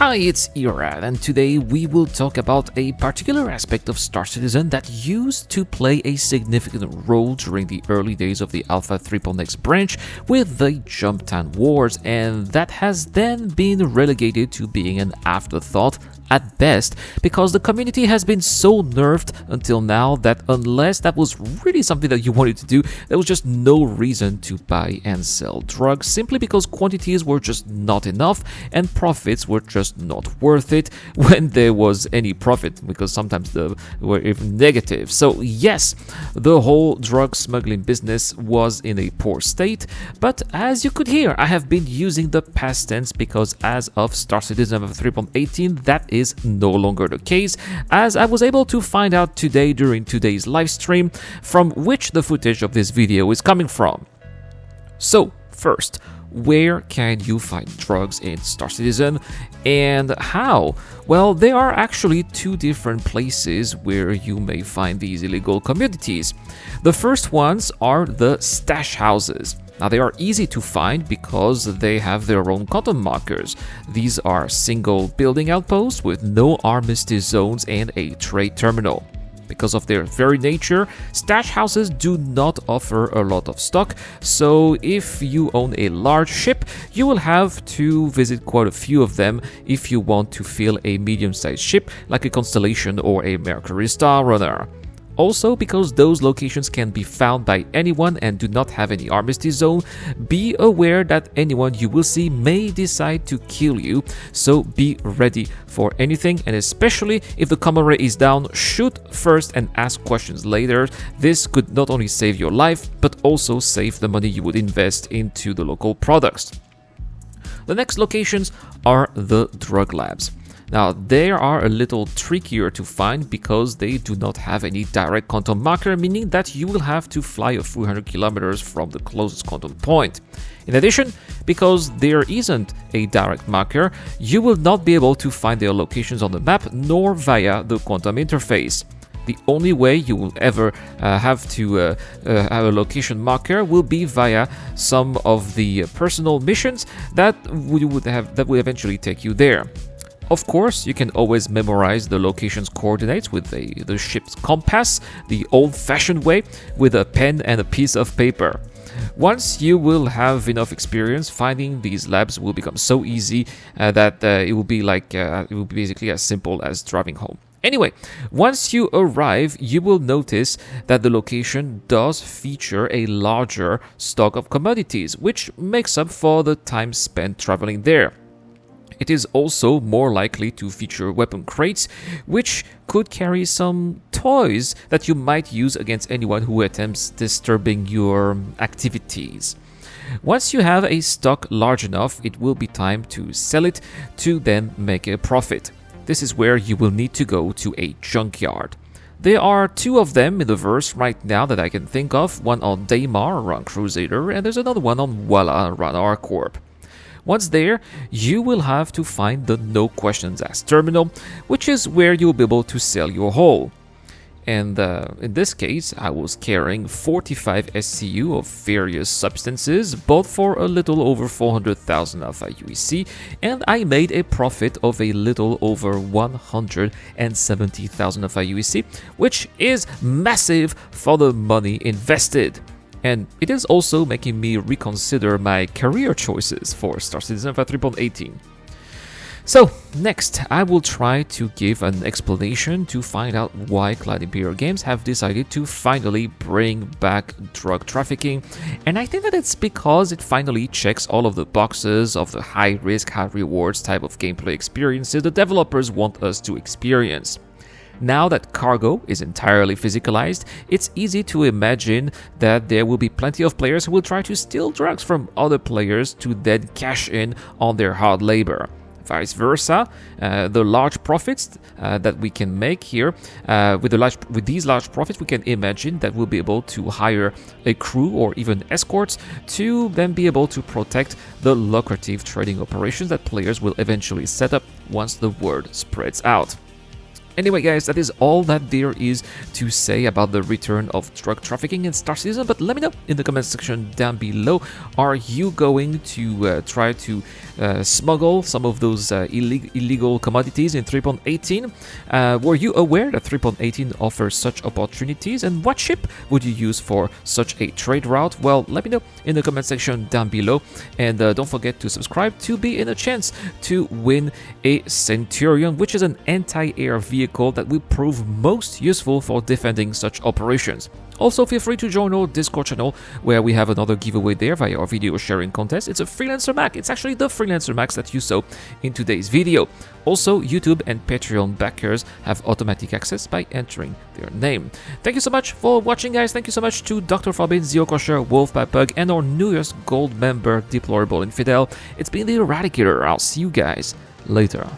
Hi, it's Erad, and today we will talk about a particular aspect of Star Citizen that used to play a significant role during the early days of the Alpha 3.x branch with the Jump Time Wars, and that has then been relegated to being an afterthought at best, because the community has been so nerfed until now that unless that was really something that you wanted to do, there was just no reason to buy and sell drugs, simply because quantities were just not enough and profits were just not worth it when there was any profit, because sometimes they were even negative. So yes, the whole drug smuggling business was in a poor state, but as you could hear, I have been using the past tense because as of Star Citizen 3.18, that is no longer the case, as I was able to find out today during today's live stream, from which the footage of this video is coming from. So first, where can you find drugs in Star Citizen and how? Well, there are actually two different places where you may find these illegal commodities. The first ones are the stash houses. Now, they are easy to find because they have their own content markers. These are single building outposts with no armistice zones and a trade terminal. Because of their very nature, stash houses do not offer a lot of stock, so if you own a large ship, you will have to visit quite a few of them if you want to fill a medium-sized ship like a Constellation or a Mercury Star Runner. Also, because those locations can be found by anyone and do not have any armistice zone, be aware that anyone you will see may decide to kill you, so be ready for anything, and especially if the common ray is down, shoot first and ask questions later. This could not only save your life, but also save the money you would invest into the local products. The next locations are the drug labs. Now, they are a little trickier to find because they do not have any direct contact marker, meaning that you will have to fly a few hundred kilometers from the closest contact point. In addition, because there isn't a direct marker, you will not be able to find their locations on the map nor via the quantum interface. The only way you will ever have to have a location marker will be via some of the personal missions that would eventually take you there. Of course, you can always memorize the location's coordinates with the ship's compass, the old-fashioned way, with a pen and a piece of paper. Once you will have enough experience, finding these labs will become so easy that it will be basically as simple as driving home. Anyway, once you arrive, you will notice that the location does feature a larger stock of commodities, which makes up for the time spent traveling there. It is also more likely to feature weapon crates, which could carry some toys that you might use against anyone who attempts disturbing your activities. Once you have a stock large enough, it will be time to sell it to then make a profit. This is where you will need to go to a junkyard. There are two of them in the verse right now that I can think of, one on Daymar around Crusader, and there's another one on Walla around ArcCorp. Once there, you will have to find the No Questions Asked terminal, which is where you will be able to sell your haul. And in this case, I was carrying 45 SCU of various substances, both for a little over 400,000 Alpha UEC, and I made a profit of a little over 170,000 Alpha UEC, which is massive for the money invested. And it is also making me reconsider my career choices for Star Citizen 3.18. So, next, I will try to give an explanation to find out why Cloud Imperial Games have decided to finally bring back drug trafficking, and I think that it's because it finally checks all of the boxes of the high risk, high rewards type of gameplay experiences the developers want us to experience. Now that cargo is entirely physicalized, it's easy to imagine that there will be plenty of players who will try to steal drugs from other players to then cash in on their hard labor. Vice versa, the large profits that we can make here, with these large profits, we can imagine that we'll be able to hire a crew or even escorts to then be able to protect the lucrative trading operations that players will eventually set up once the word spreads out. Anyway, guys, that is all that there is to say about the return of drug trafficking in Star Citizen, but let me know in the comment section down below. Are you going to try to smuggle some of those illegal commodities in 3.18? Were you aware that 3.18 offers such opportunities, and what ship would you use for such a trade route? Well, let me know in the comment section down below, and don't forget to subscribe to be in a chance to win a Centurion, which is an anti-air vehicle that will prove most useful for defending such operations. Also, feel free to join our Discord channel, where we have another giveaway there via our video sharing contest. It's a Freelancer Mac. It's actually the Freelancer Max that you saw in today's video. Also, YouTube and Patreon backers have automatic access by entering their name. Thank you so much for watching, guys. Thank you so much to Dr. Farbin, Zio Crusher, Wolfpug, and our newest gold member, Deplorable Infidel. It's been the Eradicator. I'll see you guys later.